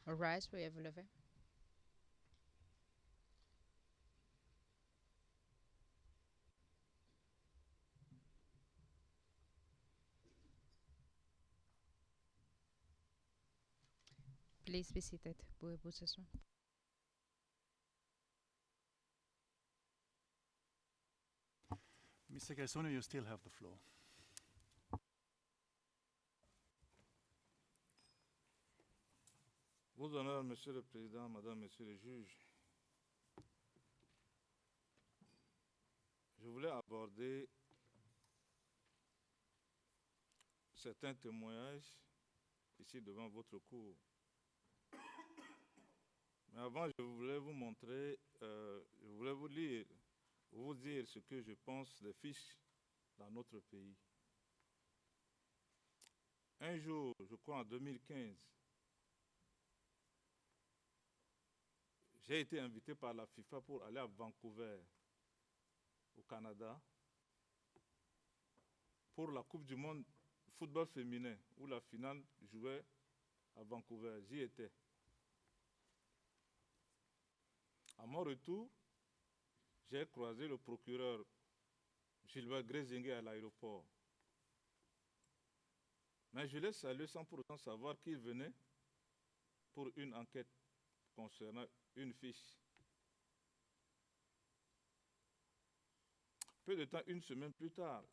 Rise, veuillez vous lever. Please be seated. Pouvez-vous s'asseoir? Mr. Gaisone, you still have the floor. Vos honneurs, Monsieur le Président, Madame, Monsieur le juge, je voulais aborder certains témoignages ici devant votre cour. Mais avant, je voulais vous montrer, je voulais vous lire, vous dire ce que je pense des fiches dans notre pays. Un jour, je crois en 2015, j'ai été invité par la FIFA pour aller à Vancouver, au Canada, pour la Coupe du Monde football féminin, où la finale jouait à Vancouver. J'y étais. À mon retour, j'ai croisé le procureur Gilbert Grézinguet à l'aéroport. Mais je l'ai salué sans pour autant savoir qu'il venait pour une enquête concernant une fiche. Peu de temps, une semaine plus tard,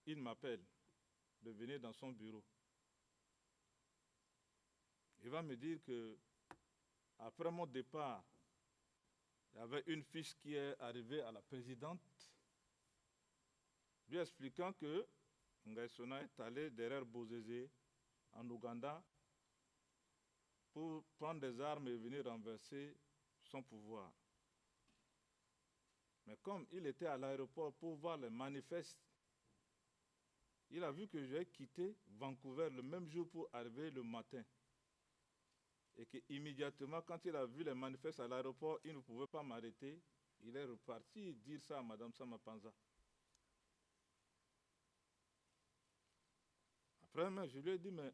il m'appelle de venir dans son bureau. Il va me dire que après mon départ, il y avait une fiche qui est arrivée à la présidente, lui expliquant que Ngaïsona est allé derrière Bozézé, en Ouganda, pour prendre des armes et venir renverser son pouvoir. Mais comme il était à l'aéroport pour voir les manifestes, il a vu que j'ai quitté Vancouver le même jour pour arriver le matin. Et qu'immédiatement, quand il a vu les manifestes à l'aéroport, il ne pouvait pas m'arrêter. Il est reparti dire ça à Mme Samapanza. Après, je lui ai dit, mais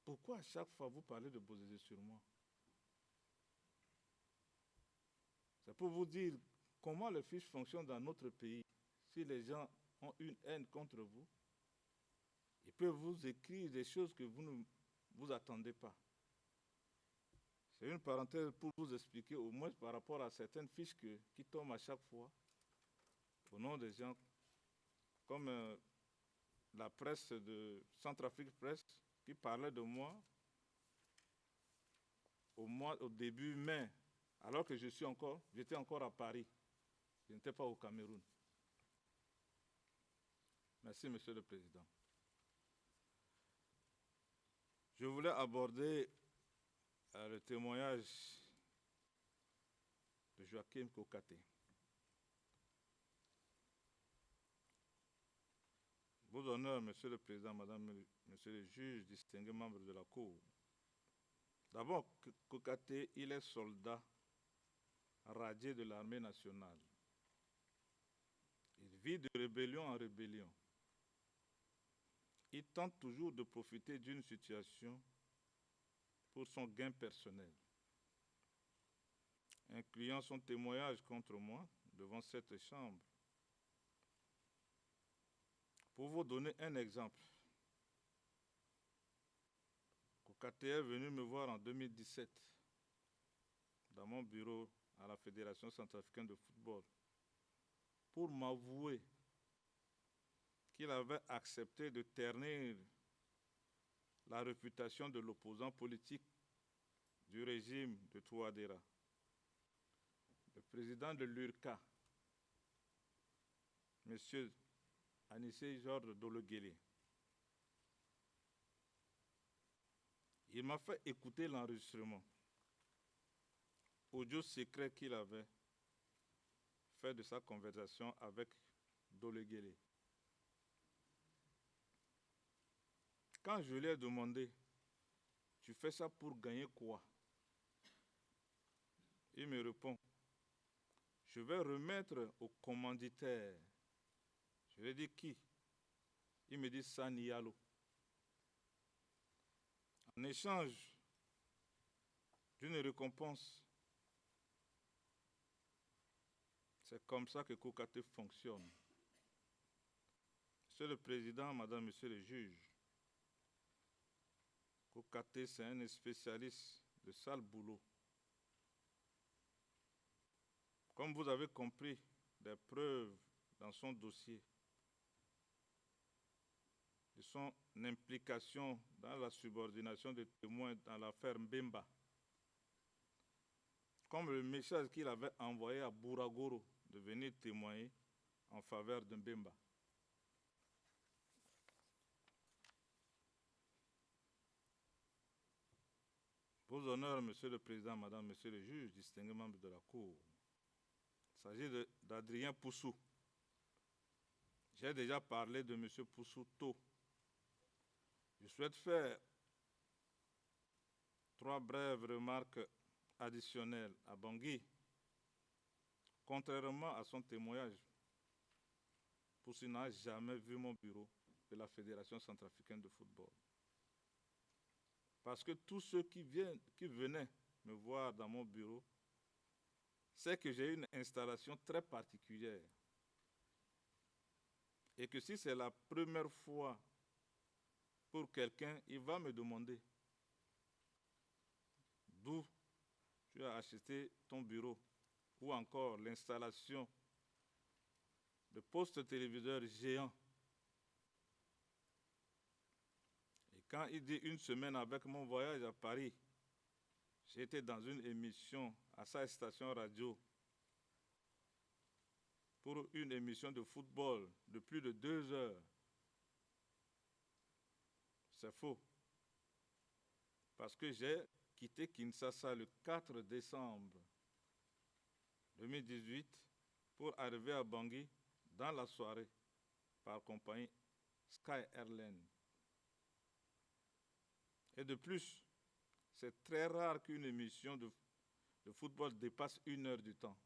pourquoi à chaque fois vous parlez de Bozézé sur moi? C'est pour vous dire comment les fiches fonctionnent dans notre pays. Si les gens ont une haine contre vous, ils peuvent vous écrire des choses que vous ne vous attendez pas. C'est une parenthèse pour vous expliquer au moins par rapport à certaines fiches qui tombent à chaque fois au nom des gens, comme la presse de Centrafrique Presse qui parlait de moi au début mai, alors que j'étais encore à Paris. Je n'étais pas au Cameroun. Merci, Monsieur le Président. Je voulais aborder le témoignage de Joachim Kokate. Vos honneurs, Monsieur le Président, Madame, Monsieur le juge, distingués membres de la Cour. D'abord, Kokate, il est soldat radié de l'armée nationale. Il vit de rébellion en rébellion. Il tente toujours de profiter d'une situation pour son gain personnel, incluant son témoignage contre moi devant cette chambre. Pour vous donner un exemple, Kokate est venu me voir en 2017 dans mon bureau à la Fédération centrafricaine de football pour m'avouer qu'il avait accepté de ternir la réputation de l'opposant politique du régime de Touadéra, le président de l'URCA, M. Anissé Georges Dologuélé. Il m'a fait écouter l'enregistrement, audio secret qu'il avait fait de sa conversation avec Dologuélé. Quand je lui ai demandé, tu fais ça pour gagner quoi? Il me répond, je vais remettre au commanditaire. Je lui ai dit qui? Il me dit Sani Yalo. En échange d'une récompense, c'est comme ça que COCATE fonctionne. Monsieur le Président, Madame, Monsieur les juges, COCATE, c'est un spécialiste de sale boulot. Comme vous avez compris des preuves dans son dossier, de son implication dans la subordination des témoins dans l'affaire Mbemba, comme le message qu'il avait envoyé à Bouragoro de venir témoigner en faveur de Mbemba. Vos honneurs, Monsieur le Président, Madame, Monsieur le juge, distingués membres de la Cour, il s'agit d'Adrien Poussou. J'ai déjà parlé de M. Poussou tôt. Je souhaite faire 3 brèves remarques additionnelles à Bangui. Contrairement à son témoignage, Poussou n'a jamais vu mon bureau de la Fédération centrafricaine de football. Parce que tous ceux qui venaient me voir dans mon bureau, c'est que j'ai une installation très particulière. Et que si c'est la première fois pour quelqu'un, il va me demander d'où tu as acheté ton bureau ou encore l'installation de postes téléviseurs géants. Et quand il dit une semaine avec mon voyage à Paris, j'étais dans une émission à sa station radio pour une émission de football de plus de 2 heures. C'est faux. Parce que j'ai quitté Kinshasa le 4 décembre 2018 pour arriver à Bangui dans la soirée par compagnie Sky Airlines. Et de plus, c'est très rare qu'une émission de football dépasse 1 heure du temps.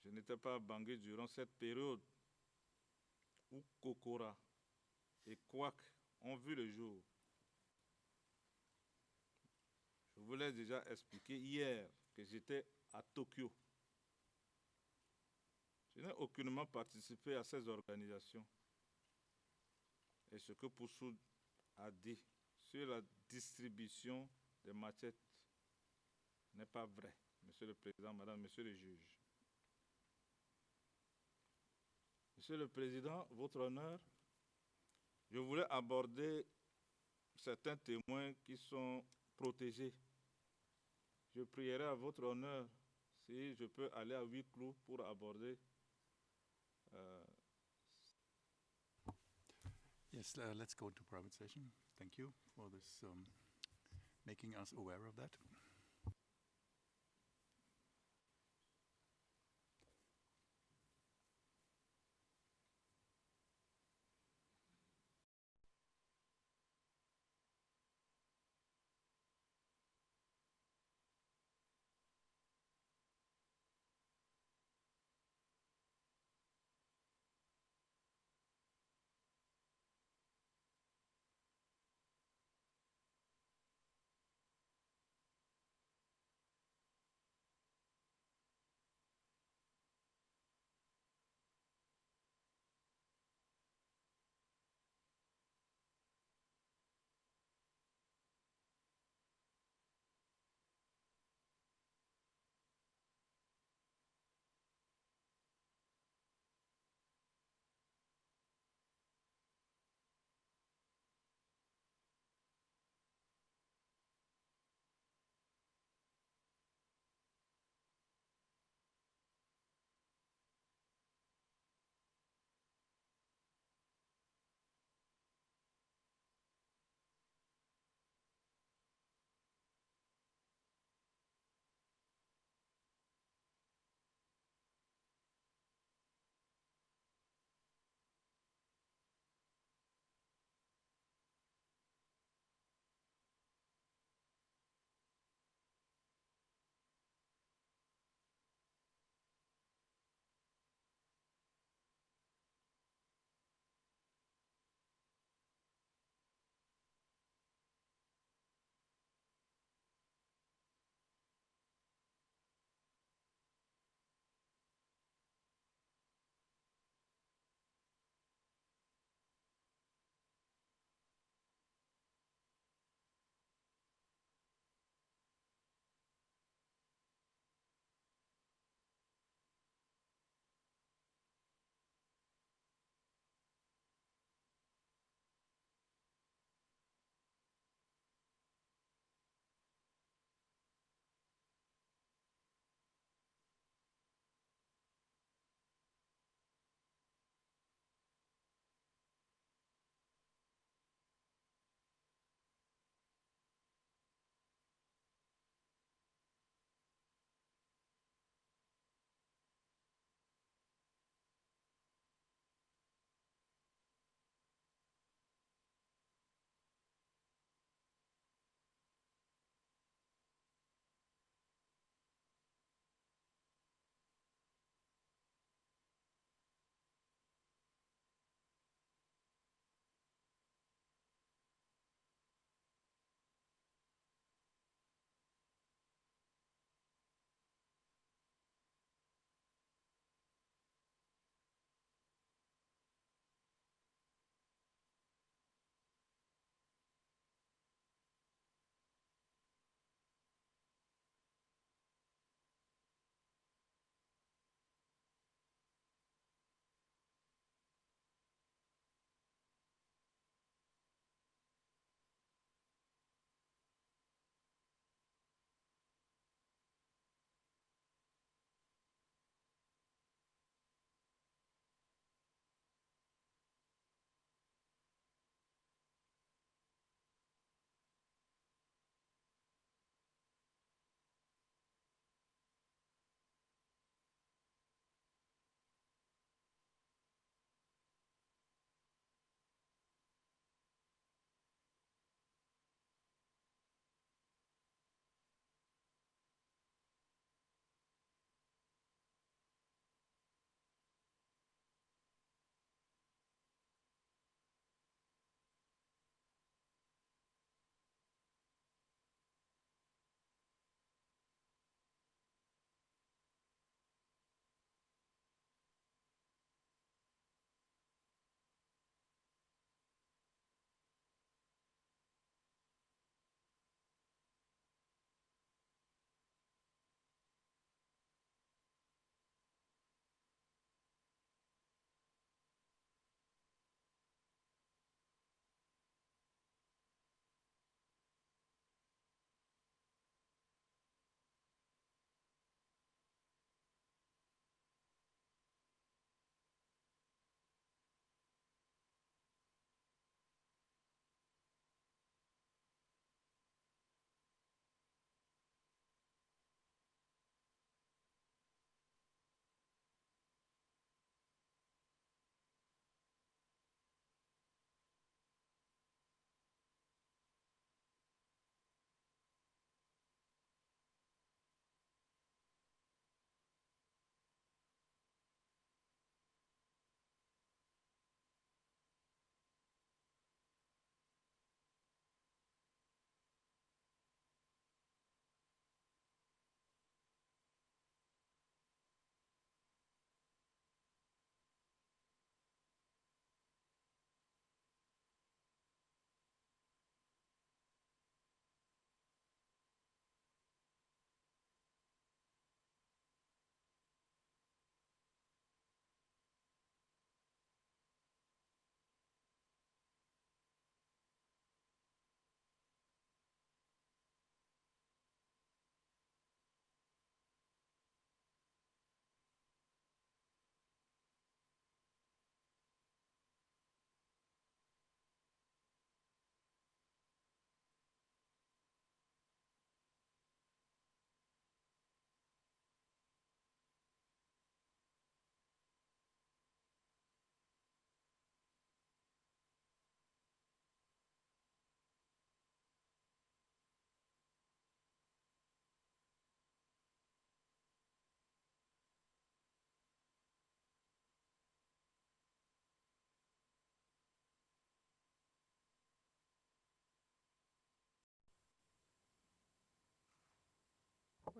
Je n'étais pas à Bangui durant cette période où Kokora et Kwak ont vu le jour. Je vous l'ai déjà expliqué hier que j'étais à Tokyo. Je n'ai aucunement participé à ces organisations. Et ce que Poussou a dit sur la distribution des machettes n'est pas vrai, Monsieur le Président, Madame, Monsieur le juge. Monsieur le Président, votre honneur, je voulais aborder certains témoins qui sont protégés. Je prierai à votre honneur si je peux aller à huis clos pour aborder Yes, let's go to private session. Thank you for this, making us aware of that.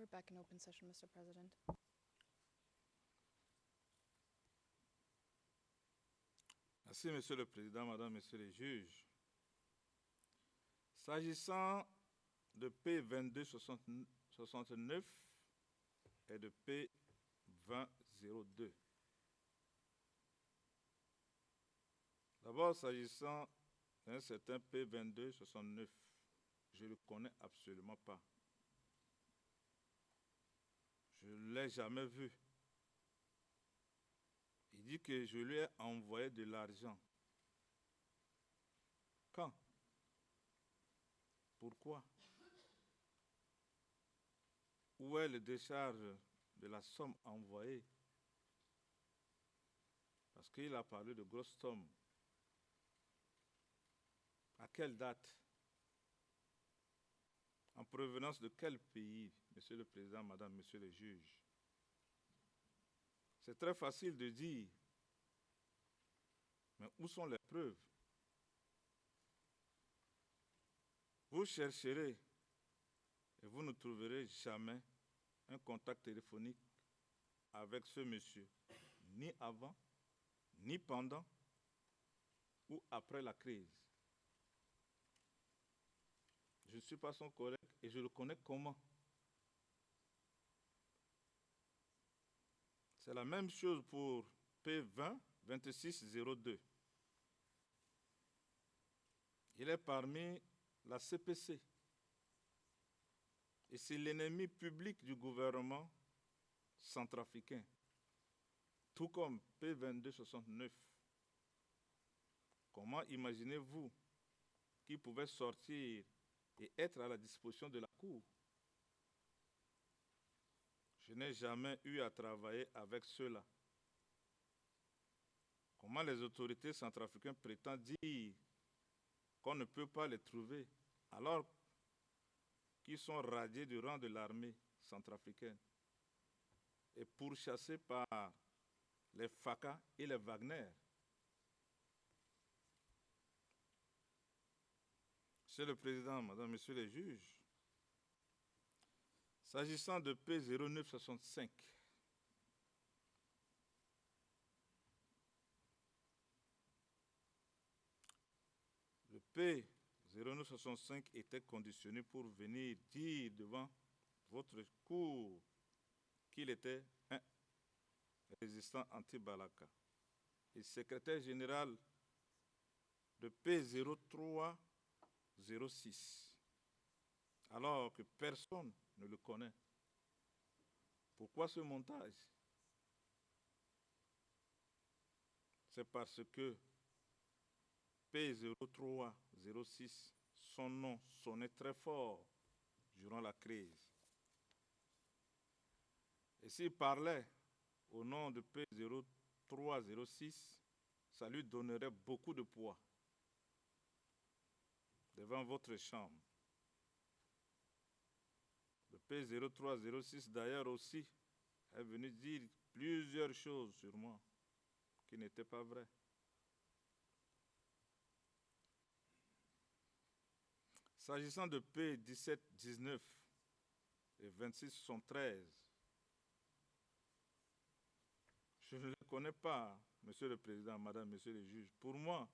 We're back in open session, Mr. President. Merci, Monsieur le Président, Madame, Messieurs les juges. S'agissant de P2269 et de P2002. D'abord, s'agissant d'un certain P2269, je ne le connais absolument pas. Je ne l'ai jamais vu. Il dit que je lui ai envoyé de l'argent. Quand? Pourquoi? Où est le décharge de la somme envoyée? Parce qu'il a parlé de grosses sommes. À quelle date? En provenance de quel pays, Monsieur le Président, Madame, Monsieur les juges? C'est très facile de dire, mais où sont les preuves? Vous chercherez et vous ne trouverez jamais un contact téléphonique avec ce monsieur, ni avant, ni pendant ou après la crise. Je ne suis pas son collègue et je le connais comment? C'est la même chose pour P20-2602. Il est parmi la CPC. Et c'est l'ennemi public du gouvernement centrafricain, tout comme P2269. Comment imaginez-vous qu'il pouvait sortir et être à la disposition de la Cour? Je n'ai jamais eu à travailler avec ceux-là. Comment les autorités centrafricaines prétendent dire qu'on ne peut pas les trouver alors qu'ils sont radiés du rang de l'armée centrafricaine et pourchassés par les FACA et les Wagner? Monsieur le Président, Madame, Messieurs les juges, s'agissant de P0965, le P0965 était conditionné pour venir dire devant votre cour qu'il était un résistant anti-Balaka et secrétaire général de P0306, alors que personne ne le connaît. Pourquoi ce montage? C'est parce que P0306, son nom sonnait très fort durant la crise. Et s'il parlait au nom de P0306, ça lui donnerait beaucoup de poids devant votre chambre. Le P0306 d'ailleurs aussi est venu dire plusieurs choses sur moi qui n'étaient pas vraies. S'agissant de P1719 et 2673, je ne les connais pas, Monsieur le Président, Madame, Messieurs les juges. Pour moi,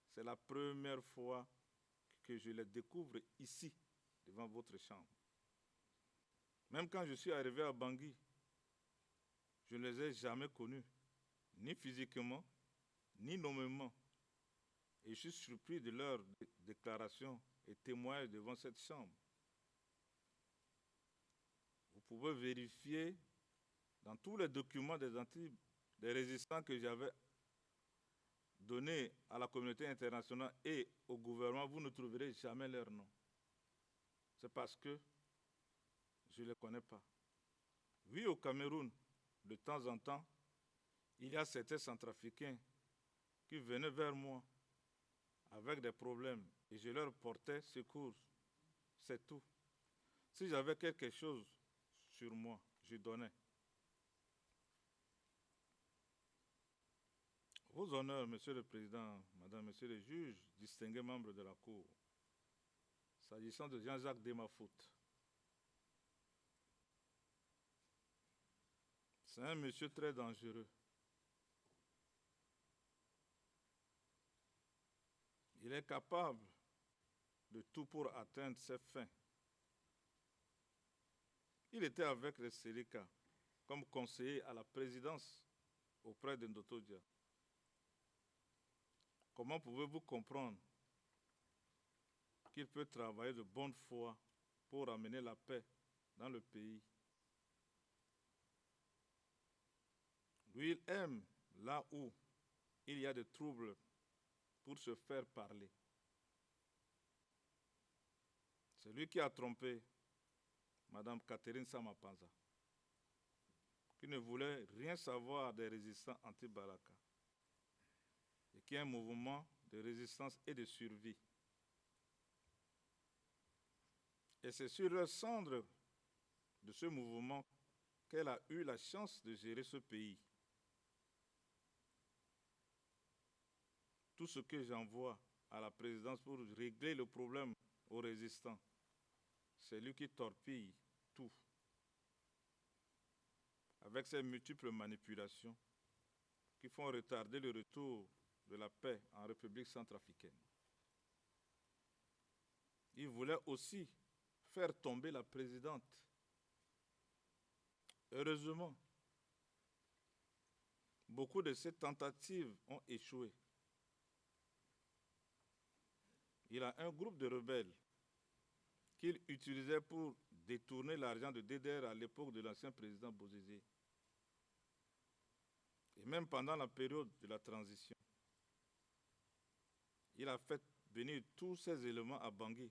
c'est la première fois que je les découvre ici, devant votre chambre. Même quand je suis arrivé à Bangui, je ne les ai jamais connus, ni physiquement, ni nommément. Et je suis surpris de leurs déclarations et témoignages devant cette chambre. Vous pouvez vérifier dans tous les documents des résistants que j'avais donnés à la communauté internationale et au gouvernement, vous ne trouverez jamais leur nom. C'est parce que je ne les connais pas. Oui, au Cameroun, de temps en temps, il y a certains Centrafricains qui venaient vers moi avec des problèmes et je leur portais secours. C'est tout. Si j'avais quelque chose sur moi, je donnais. Vos honneurs, Monsieur le Président, Madame, Messieurs les juges, distingués membres de la Cour, s'agissant de Jean-Jacques Demafoot, C'est un monsieur très dangereux. Il est capable de tout pour atteindre ses fins. Il était avec les Seleka comme conseiller à la présidence auprès de Ndoto Dia. Comment pouvez-vous comprendre qu'il peut travailler de bonne foi pour amener la paix dans le pays? Lui, il aime là où il y a des troubles pour se faire parler. C'est lui qui a trompé Mme Catherine Samapanza, qui ne voulait rien savoir des résistants anti-Balaka et qui est un mouvement de résistance et de survie. Et c'est sur le cendre de ce mouvement qu'elle a eu la chance de gérer ce pays. Tout ce que j'envoie à la présidence pour régler le problème aux résistants, c'est lui qui torpille tout. Avec ses multiples manipulations qui font retarder le retour de la paix en République centrafricaine. Il voulait aussi faire tomber la présidente. Heureusement, beaucoup de ces tentatives ont échoué. Il a un groupe de rebelles qu'il utilisait pour détourner l'argent de DDR à l'époque de l'ancien président Bozizé. Et même pendant la période de la transition, il a fait venir tous ces éléments à Bangui,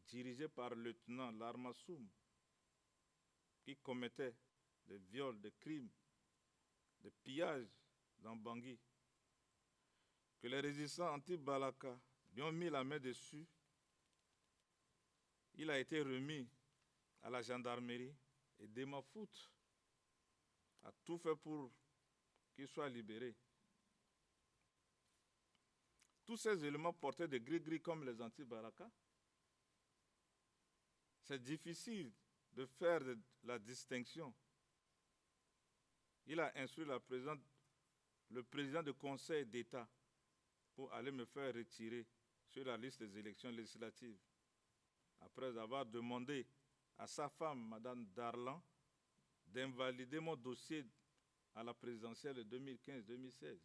dirigés par le lieutenant Larmassoum, qui commettait des viols, des crimes, des pillages dans Bangui, que les résistants anti-Balaka lui ont mis la main dessus. Il a été remis à la gendarmerie et Demafoot a tout fait pour qu'il soit libéré. Tous ces éléments portaient des gris-gris comme les anti-Balaka. C'est difficile de faire la distinction. Il a instruit le président du Conseil d'État pour aller me faire retirer sur la liste des élections législatives, après avoir demandé à sa femme, Mme Darlan, d'invalider mon dossier à la présidentielle de 2015-2016.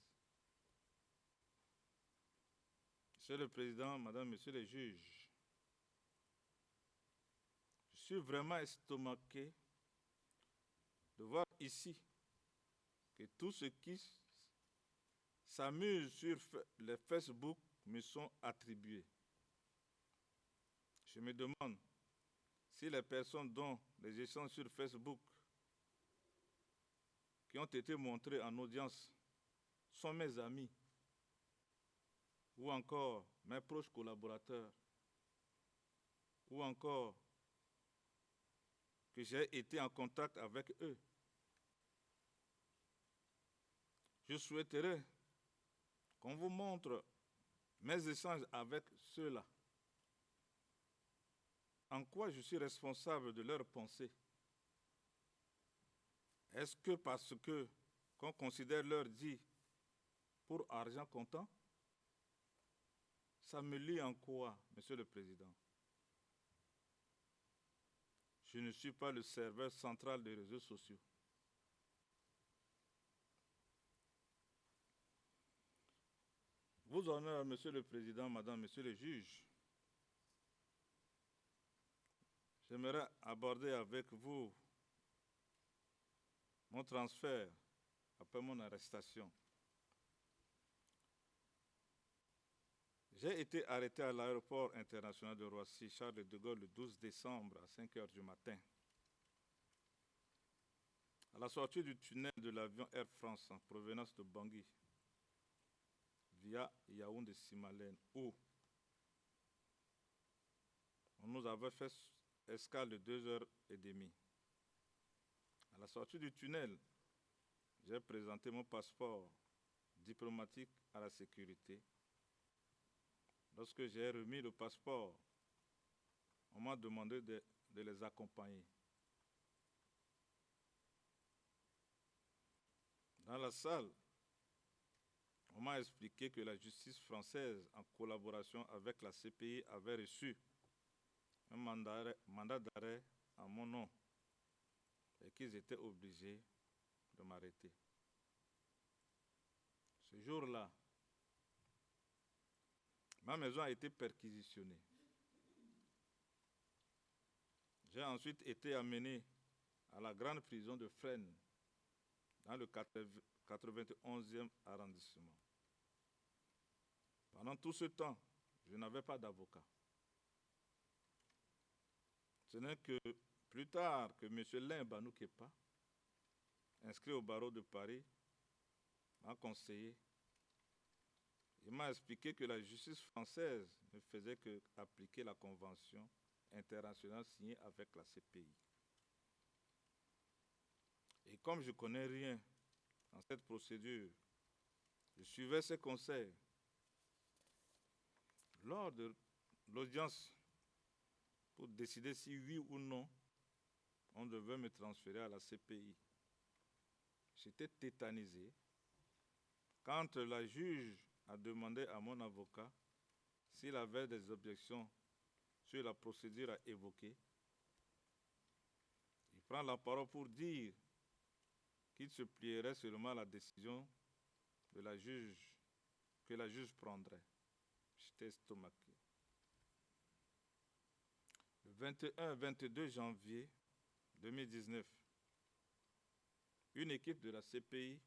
Monsieur le Président, Madame, Monsieur les juges, je suis vraiment estomaqué de voir ici que tous ceux qui s'amusent sur les Facebook me sont attribués. Je me demande si les personnes dont les échanges sur Facebook qui ont été montrés en audience sont mes amis ou encore mes proches collaborateurs ou encore que j'ai été en contact avec eux. Je souhaiterais qu'on vous montre mes échanges avec ceux-là. En quoi je suis responsable de leurs pensées? Est-ce que parce qu'on considère leur dit pour argent comptant? Ça me lie en quoi, Monsieur le Président? Je ne suis pas le serveur central des réseaux sociaux. Vos honneurs, Monsieur le Président, Madame, Monsieur le juge, j'aimerais aborder avec vous mon transfert après mon arrestation. J'ai été arrêté à l'aéroport international de Roissy, Charles de Gaulle, le 12 décembre à 5 h du matin. À la sortie du tunnel de l'avion Air France en provenance de Bangui, via Yaoundé-Simalène, où on nous avait fait escale de 2h30. À la sortie du tunnel, j'ai présenté mon passeport diplomatique à la sécurité. Lorsque j'ai remis le passeport, on m'a demandé de les accompagner. Dans la salle, on m'a expliqué que la justice française, en collaboration avec la CPI, avait reçu un mandat d'arrêt en mon nom et qu'ils étaient obligés de m'arrêter. Ce jour-là, ma maison a été perquisitionnée. J'ai ensuite été amené à la grande prison de Fresnes, dans le 91e arrondissement. Pendant tout ce temps, je n'avais pas d'avocat. Ce n'est que plus tard que M. Lin Banoukepa, inscrit au barreau de Paris, m'a conseillé. Il m'a expliqué que la justice française ne faisait qu'appliquer la convention internationale signée avec la CPI. Et comme je ne connais rien dans cette procédure, je suivais ses conseils. Lors de l'audience pour décider si oui ou non on devait me transférer à la CPI, j'étais tétanisé quand la juge a demandé à mon avocat s'il avait des objections sur la procédure à évoquer. Il prend la parole pour dire qu'il se plierait seulement à la décision de la juge, que la juge prendrait. J'étais estomaqué. Le 21-22 janvier 2019, une équipe de la CPI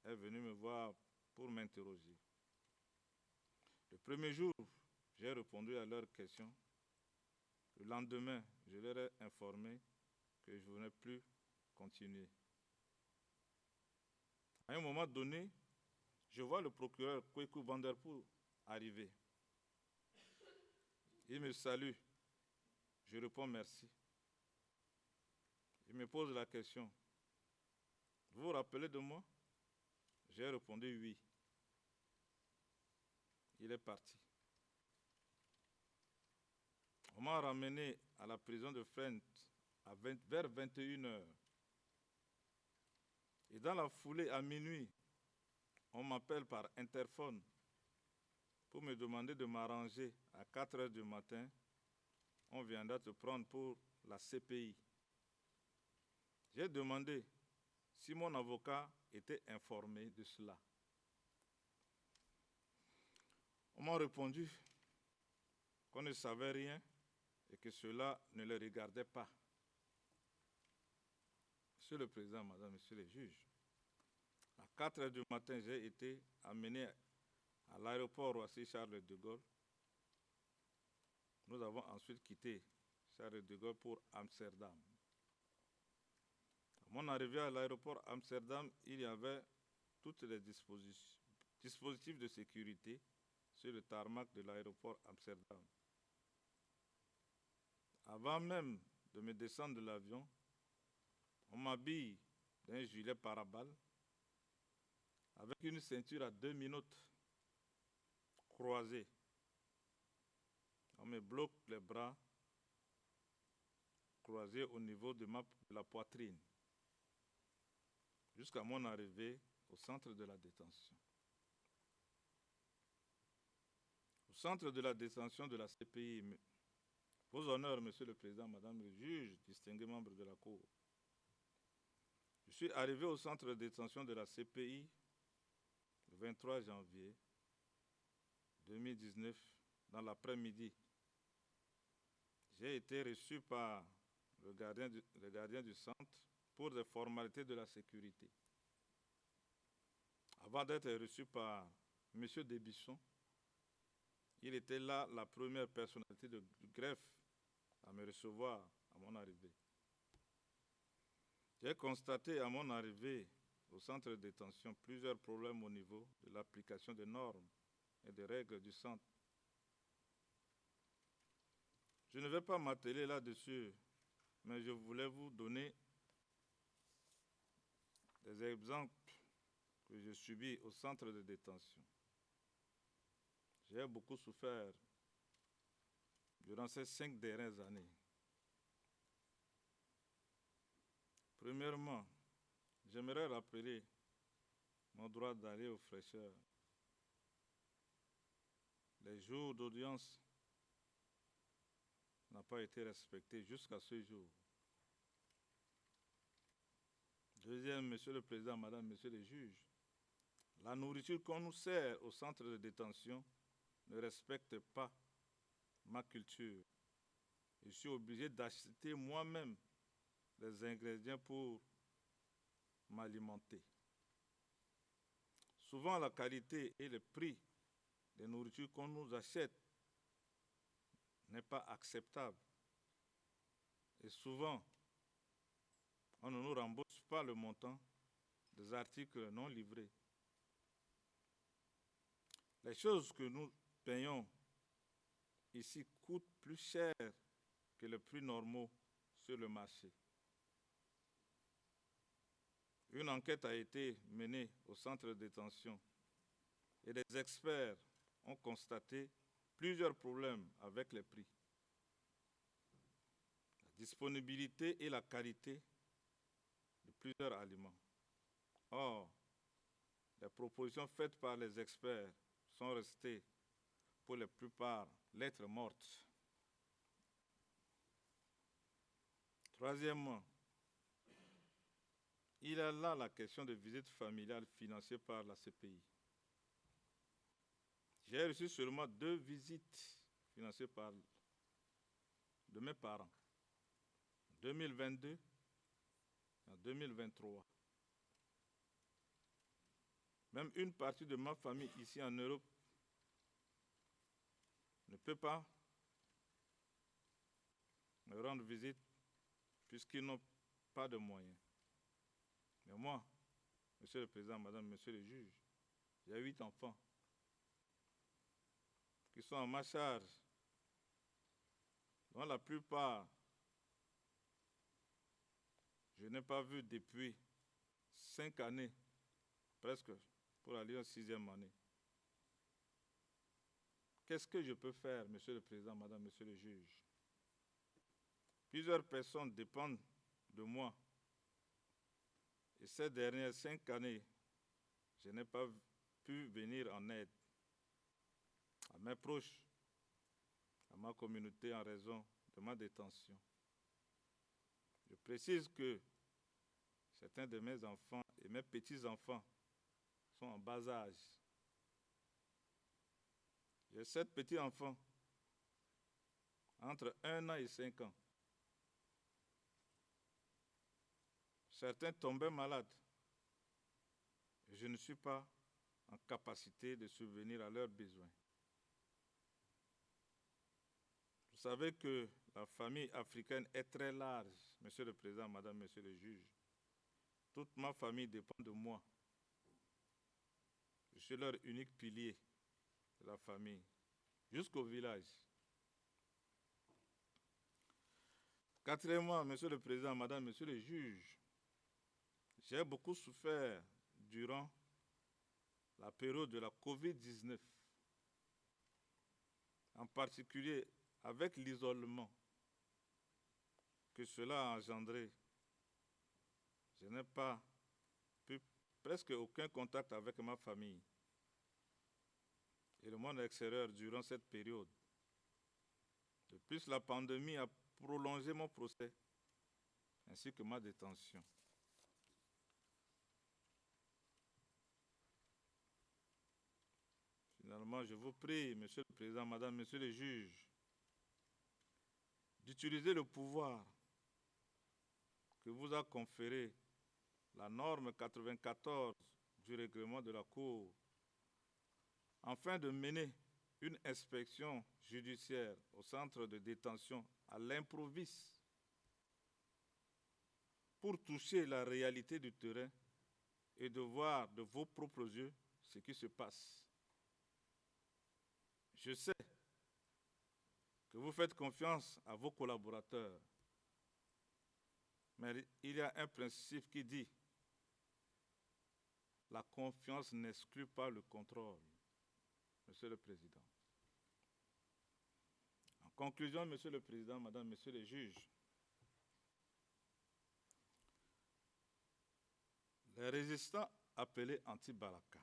est venue me voir pour m'interroger. Le premier jour, j'ai répondu à leurs questions. Le lendemain, je leur ai informé que je ne venais plus continuer. À un moment donné, je vois le procureur Kweku Vanderpoel arriver. Il me salue. Je réponds merci. Il me pose la question. Vous vous rappelez de moi? J'ai répondu oui. Il est parti. On m'a ramené à la prison de Fresnes vers 21h. Et dans la foulée, à minuit, on m'appelle par interphone pour me demander de m'arranger à 4h du matin. On viendra te prendre pour la CPI. J'ai demandé si mon avocat était informé de cela. On m'a répondu qu'on ne savait rien et que cela ne le regardait pas. Monsieur le Président, Madame, Monsieur les juges, à 4h du matin, j'ai été amené à l'aéroport Roissy-Charles de Gaulle. Nous avons ensuite quitté Charles de Gaulle pour Amsterdam. À mon arrivée à l'aéroport Amsterdam, il y avait toutes les dispositifs de sécurité sur le tarmac de l'aéroport Amsterdam. Avant même de me descendre de l'avion, on m'habille d'un gilet pare-balles avec une ceinture à 2 minutes croisée. On me bloque les bras croisés au niveau de la poitrine jusqu'à mon arrivée au centre de la détention. Au centre de la détention de la CPI, vos honneurs, Monsieur le Président, Madame le juge, distingués membres de la Cour. Je suis arrivé au centre de détention de la CPI le 23 janvier 2019, dans l'après-midi. J'ai été reçu par le gardien du centre pour des formalités de la sécurité. Avant d'être reçu par M. Desbisson, il était là la première personnalité du greffe à me recevoir à mon arrivée. J'ai constaté à mon arrivée au centre de détention plusieurs problèmes au niveau de l'application des normes et des règles du centre. Je ne vais pas m'atteler là-dessus, mais je voulais vous donner des exemples que j'ai subis au centre de détention. J'ai beaucoup souffert durant ces 5 dernières années. Premièrement, j'aimerais rappeler mon droit d'aller aux fraîcheurs. Les jours d'audience n'ont pas été respectés jusqu'à ce jour. Deuxième, Monsieur le Président, Madame, Monsieur les juges, la nourriture qu'on nous sert au centre de détention ne respecte pas ma culture. Je suis obligé d'acheter moi-même les ingrédients pour m'alimenter. Souvent, la qualité et le prix des nourritures qu'on nous achète n'est pas acceptable. Et souvent, on ne nous rembourse pas le montant des articles non livrés. Les choses que nous payons ici coûtent plus cher que les prix normaux sur le marché. Une enquête a été menée au centre de détention et des experts ont constaté plusieurs problèmes avec les prix. La disponibilité et la qualité de plusieurs aliments. Or, les propositions faites par les experts sont restées pour la plupart lettres mortes. Troisièmement, il y a là la question de visites familiales financées par la CPI. J'ai reçu seulement 2 visites financées de mes parents, en 2022 et en 2023. Même une partie de ma famille ici en Europe ne peut pas me rendre visite puisqu'ils n'ont pas de moyens. Mais moi, Monsieur le Président, Madame, Monsieur le juge, j'ai 8 enfants qui sont à ma charge, dont la plupart, je n'ai pas vu depuis 5 années, presque, pour aller en 6e année. Qu'est-ce que je peux faire, Monsieur le Président, Madame, Monsieur le juge? Plusieurs personnes dépendent de moi. Et ces dernières 5 années, je n'ai pas pu venir en aide à mes proches, à ma communauté en raison de ma détention. Je précise que certains de mes enfants et mes petits-enfants sont en bas âge. J'ai 7 petits-enfants entre 1 an et 5 ans. Certains tombaient malades. Et je ne suis pas en capacité de subvenir à leurs besoins. Vous savez que la famille africaine est très large, Monsieur le Président, Madame, Monsieur le juge. Toute ma famille dépend de moi. Je suis leur unique pilier de la famille, jusqu'au village. Quatrièmement, Monsieur le Président, Madame, Monsieur le juge, j'ai beaucoup souffert durant la période de la COVID-19, en particulier avec l'isolement que cela a engendré. Je n'ai pas eu presque aucun contact avec ma famille et le monde extérieur durant cette période. De plus, la pandémie a prolongé mon procès ainsi que ma détention. Finalement, je vous prie, Monsieur le Président, Madame, Monsieur les juges, d'utiliser le pouvoir que vous a conféré la norme 94 du règlement de la Cour afin de mener une inspection judiciaire au centre de détention à l'improviste pour toucher la réalité du terrain et de voir de vos propres yeux ce qui se passe. Je sais que vous faites confiance à vos collaborateurs, mais il y a un principe qui dit « La confiance n'exclut pas le contrôle », Monsieur le Président. En conclusion, Monsieur le Président, Madame, Monsieur les juges, les résistants appelé anti-Balaka.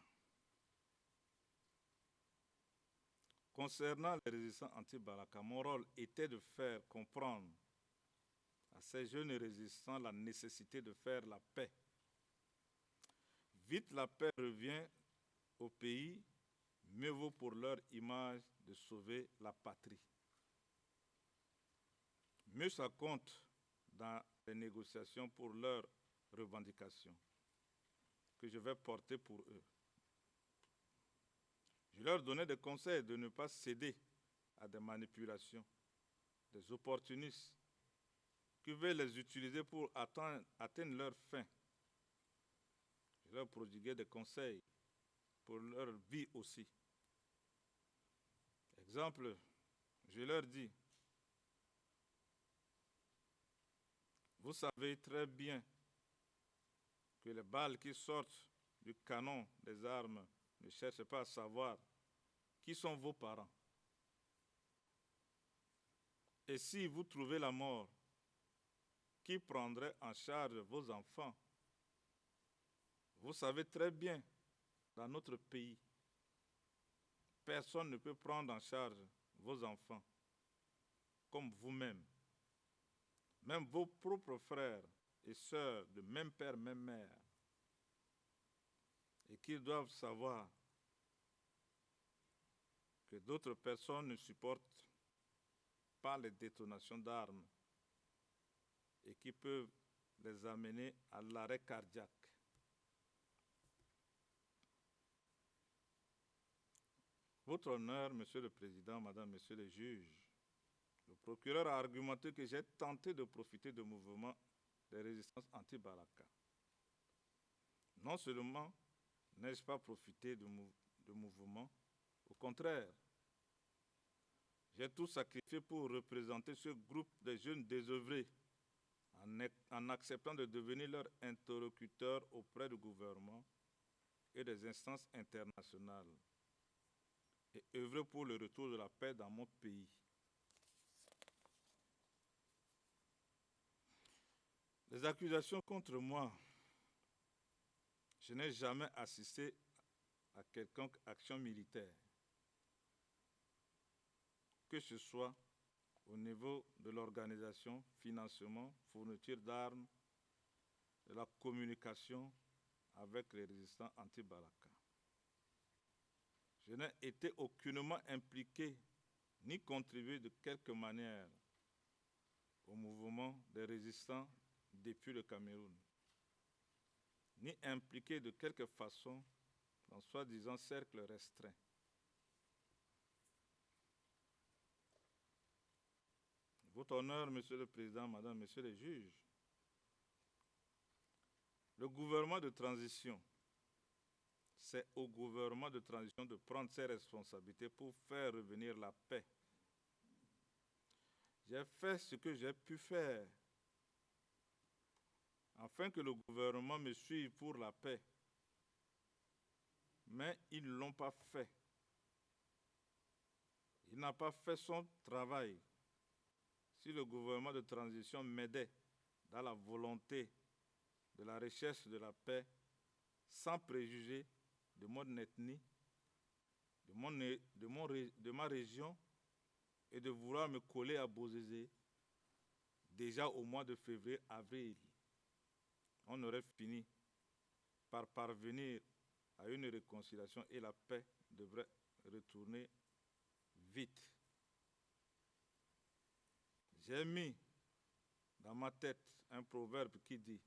Concernant les résistants anti-Balaka, mon rôle était de faire comprendre à ces jeunes résistants la nécessité de faire la paix. Vite la paix revient au pays, mieux vaut pour leur image de sauver la patrie. Mieux ça compte dans les négociations pour leurs revendications que je vais porter pour eux. Je leur donnais des conseils de ne pas céder à des manipulations, des opportunistes qui veulent les utiliser pour atteindre leur fin. Je leur prodiguais des conseils pour leur vie aussi. Exemple, je leur dis, vous savez très bien que les balles qui sortent du canon des armes ne cherchent pas à savoir qui sont vos parents. Et si vous trouvez la mort, qui prendrait en charge vos enfants? Vous savez très bien, dans notre pays, personne ne peut prendre en charge vos enfants comme vous-même. Même vos propres frères et sœurs de même père, même mère. Et qu'ils doivent savoir que d'autres personnes ne supportent pas les détonations d'armes et qui peuvent les amener à l'arrêt cardiaque. Votre honneur, Monsieur le Président, Madame, Messieurs les juges, le procureur a argumenté que j'ai tenté de profiter du mouvement de résistance anti-Balaka. Non seulement n'ai-je pas profité du mouvement, au contraire, j'ai tout sacrifié pour représenter ce groupe de jeunes désœuvrés en acceptant de devenir leur interlocuteur auprès du gouvernement et des instances internationales et œuvrer pour le retour de la paix dans mon pays. Les accusations contre moi, je n'ai jamais assisté à quelconque action militaire, que ce soit au niveau de l'organisation, financement, fourniture d'armes, de la communication avec les résistants anti-Balaka. Je n'ai été aucunement impliqué ni contribué de quelque manière au mouvement des résistants depuis le Cameroun, ni impliqué de quelque façon dans soi-disant cercle restreint. Votre honneur, Monsieur le Président, Madame, Messieurs les juges, le gouvernement de transition, c'est au gouvernement de transition de prendre ses responsabilités pour faire revenir la paix. J'ai fait ce que j'ai pu faire afin que le gouvernement me suive pour la paix. Mais ils ne l'ont pas fait. Il n'a pas fait son travail. Si le gouvernement de transition m'aidait dans la volonté de la recherche de la paix, sans préjuger de mon ethnie, de ma région, et de vouloir me coller à Bozézé, déjà au mois de février-avril, on aurait fini par parvenir à une réconciliation et la paix devrait retourner vite. J'ai mis dans ma tête un proverbe qui dit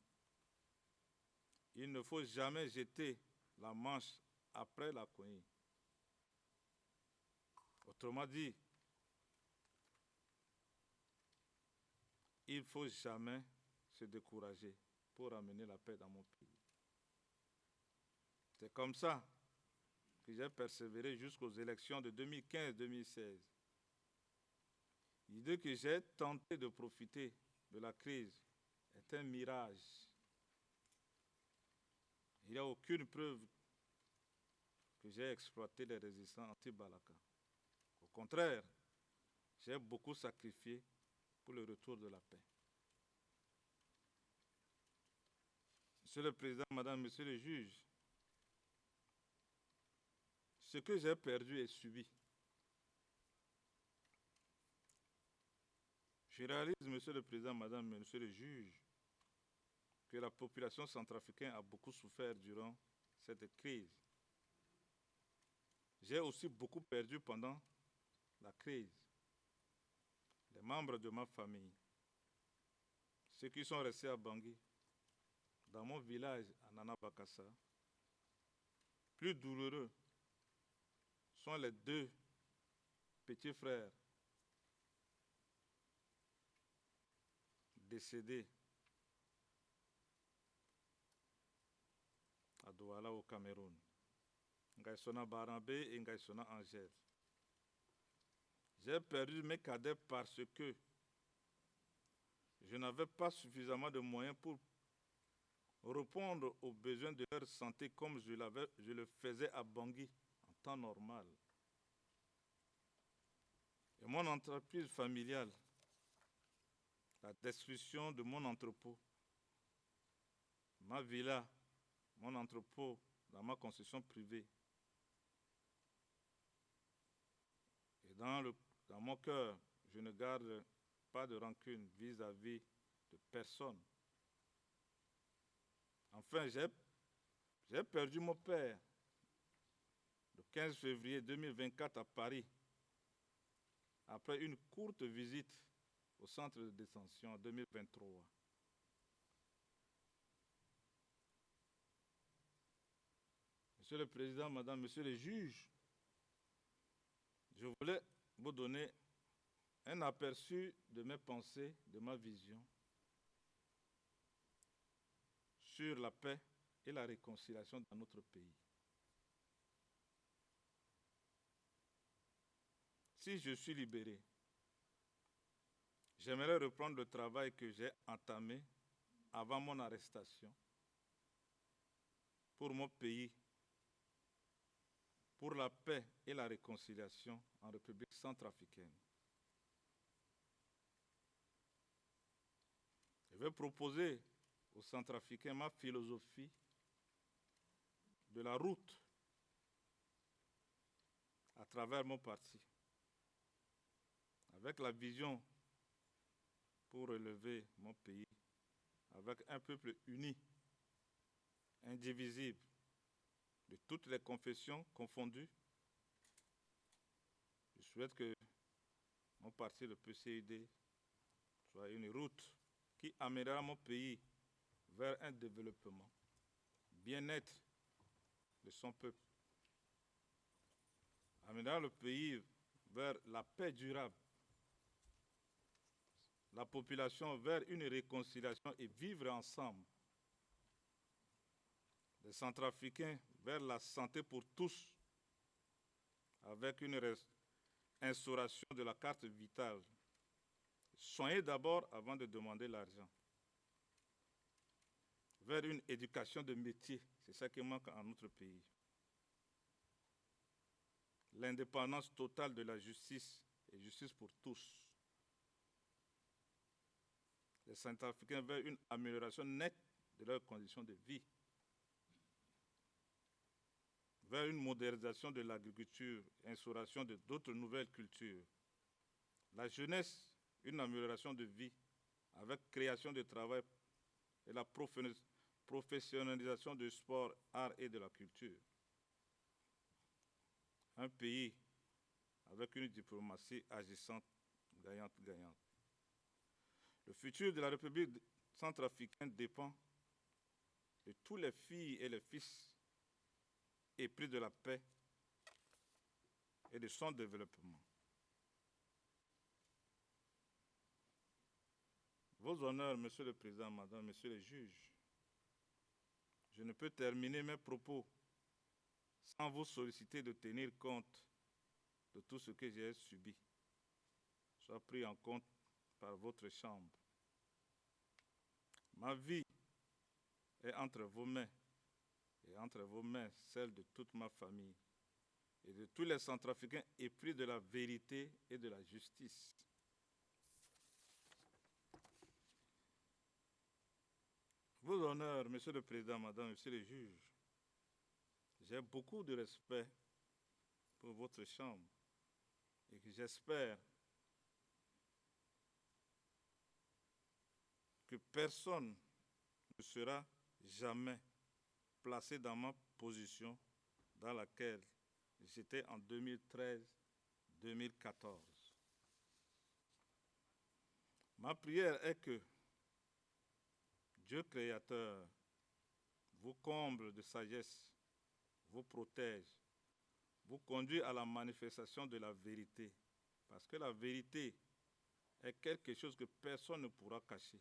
« Il ne faut jamais jeter la manche après la cognée ». Autrement dit, il ne faut jamais se décourager pour amener la paix dans mon pays. C'est comme ça que j'ai persévéré jusqu'aux élections de 2015-2016. L'idée que j'ai tenté de profiter de la crise est un mirage. Il n'y a aucune preuve que j'ai exploité les résistants anti-Balaka. Au contraire, j'ai beaucoup sacrifié pour le retour de la paix. Monsieur le Président, Madame, Messieurs les juges, ce que j'ai perdu et subi. Je réalise, Monsieur le Président, Madame, Monsieur le juge, que la population centrafricaine a beaucoup souffert durant cette crise. J'ai aussi beaucoup perdu pendant la crise. Les membres de ma famille, ceux qui sont restés à Bangui, dans mon village à Nana Bakassa, plus douloureux sont les deux petits frères décédés à Douala au Cameroun, Ngaïsona Barambé et Ngaïsona Angèle. J'ai perdu mes cadets parce que je n'avais pas suffisamment de moyens pour répondre aux besoins de leur santé comme je le faisais à Bangui en temps normal. Et mon entreprise familiale, la destruction de mon entrepôt, ma villa, mon entrepôt dans ma concession privée. Et dans mon cœur, je ne garde pas de rancune vis-à-vis de personne. Enfin, j'ai perdu mon père le 15 février 2024 à Paris, après une courte visite au centre de détention en 2023. Monsieur le Président, Madame, Monsieur les juges, je voulais vous donner un aperçu de mes pensées, de ma vision sur la paix et la réconciliation dans notre pays. Si je suis libéré, j'aimerais reprendre le travail que j'ai entamé avant mon arrestation pour mon pays, pour la paix et la réconciliation en République centrafricaine. Je vais proposer aux Centrafricains ma philosophie de la route à travers mon parti, avec la vision pour relever mon pays, avec un peuple uni, indivisible, de toutes les confessions confondues. Je souhaite que mon parti, le PCID, soit une route qui amènera mon pays vers un développement, bien-être de son peuple, amènera le pays vers la paix durable, la population vers une réconciliation et vivre ensemble, les Centrafricains vers la santé pour tous, avec une instauration de la carte vitale. Soignez d'abord avant de demander l'argent. Vers une éducation de métier, c'est ça qui manque en notre pays. L'indépendance totale de la justice et justice pour tous. Les Centrafricains vers une amélioration nette de leurs conditions de vie. Vers une modernisation de l'agriculture, instauration de d'autres nouvelles cultures. La jeunesse, une amélioration de vie avec création de travail et la professionnalisation du sport, art et de la culture. Un pays avec une diplomatie agissante, gagnante-gagnante. Le futur de la République centrafricaine dépend de tous les filles et les fils épris de la paix et de son développement. Vos honneurs, Monsieur le Président, Madame, Messieurs les juges, je ne peux terminer mes propos sans vous solliciter de tenir compte de tout ce que j'ai subi, soit pris en compte par votre Chambre. Ma vie est entre vos mains, et entre vos mains, celle de toute ma famille, et de tous les Centrafricains épris de la vérité et de la justice. Vos honneurs, Monsieur le Président, Madame, Monsieur les juges, j'ai beaucoup de respect pour votre chambre et que j'espère que personne ne sera jamais placé dans ma position dans laquelle j'étais en 2013-2014. Ma prière est que Dieu créateur vous comble de sagesse, vous protège, vous conduit à la manifestation de la vérité. Parce que la vérité est quelque chose que personne ne pourra cacher.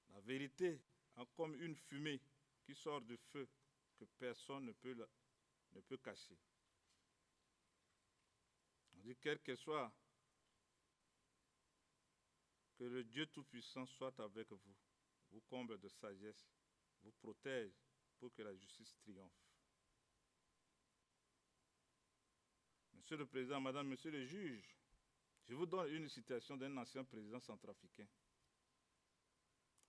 La vérité est comme une fumée qui sort du feu que personne ne peut cacher. On dit quel que soit, que le Dieu Tout-Puissant soit avec vous, vous comble de sagesse, vous protège pour que la justice triomphe. Monsieur le Président, Madame, Monsieur le Juge, je vous donne une citation d'un ancien président centrafricain.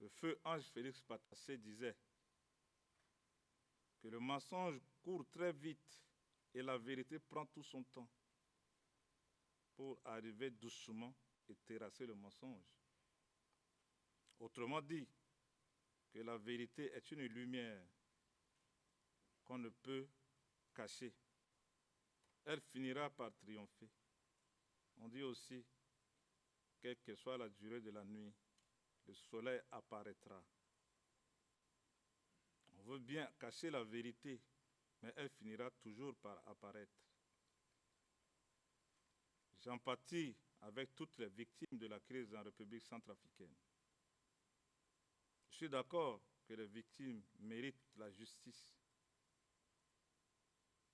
Le feu Ange Félix Patassé disait que le mensonge court très vite et la vérité prend tout son temps pour arriver doucement et terrasser le mensonge. Autrement dit, que la vérité est une lumière qu'on ne peut cacher. Elle finira par triompher. On dit aussi, quelle que soit la durée de la nuit, le soleil apparaîtra. On veut bien cacher la vérité, mais elle finira toujours par apparaître. J'empathie avec toutes les victimes de la crise en République centrafricaine. Je suis d'accord que les victimes méritent la justice.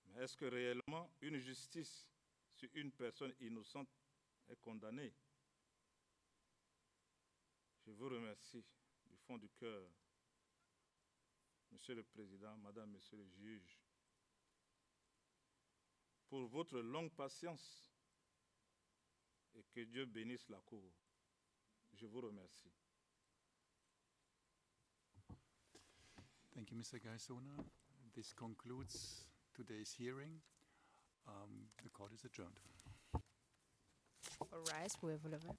Mais est-ce que réellement une justice si une personne innocente est condamnée? Je vous remercie du fond du cœur, Monsieur le Président, Madame, Monsieur le Juge, pour votre longue patience et que Dieu bénisse la Cour. Je vous remercie. Thank you, Mr. Gaisona. This concludes today's hearing. The court is adjourned. All rise, pouvez vous lever.